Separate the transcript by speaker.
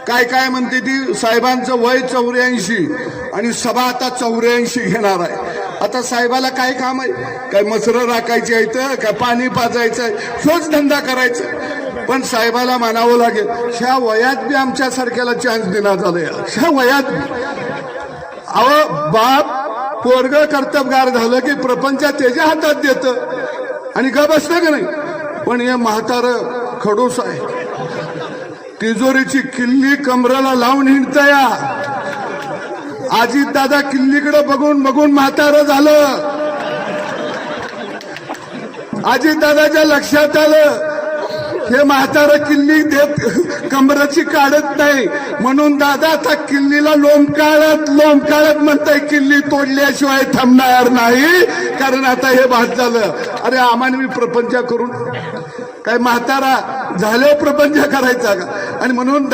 Speaker 1: काय काय म्हणते ती साहेबांचं वय 84 आणि सभा आता 84 घेणार आहे। आता साहेबाला काय काम आहे? काय मसरं राखायची आहेत, काय पाणी पाजायचं आहे, तोच धंदा करायचा। पण साहेबाला मानावं लागेल, ह्या वयात बी आमच्या सारख्याला चान्स देण्यात आलाय। ह्या वयात अहो बाप पोरग कर्तबगार झालं की प्रपंच त्याच्या हातात देतं आणि का बसतं का नाही। पण हे म्हातारं खडूस आहे, तिजोरीची किल्ली कमराला लावून हिंडतया। अजित दादा किल्लीकडे बघून बघून म्हातारं झालं। अजित दादाच्या लक्षात आलं हे म्हातारं किल्ली देत कमराची काढत नाही, म्हणून दादा आता किल्लीला लोंबकाळत म्हणताय किल्ली तोडल्याशिवाय थांबणार नाही, कारण आता हे भात झालं। अरे आम्हाला मी प्रपंच करून काय म्हातारा झाले प्रपंच करायचा का? आणि म्हणून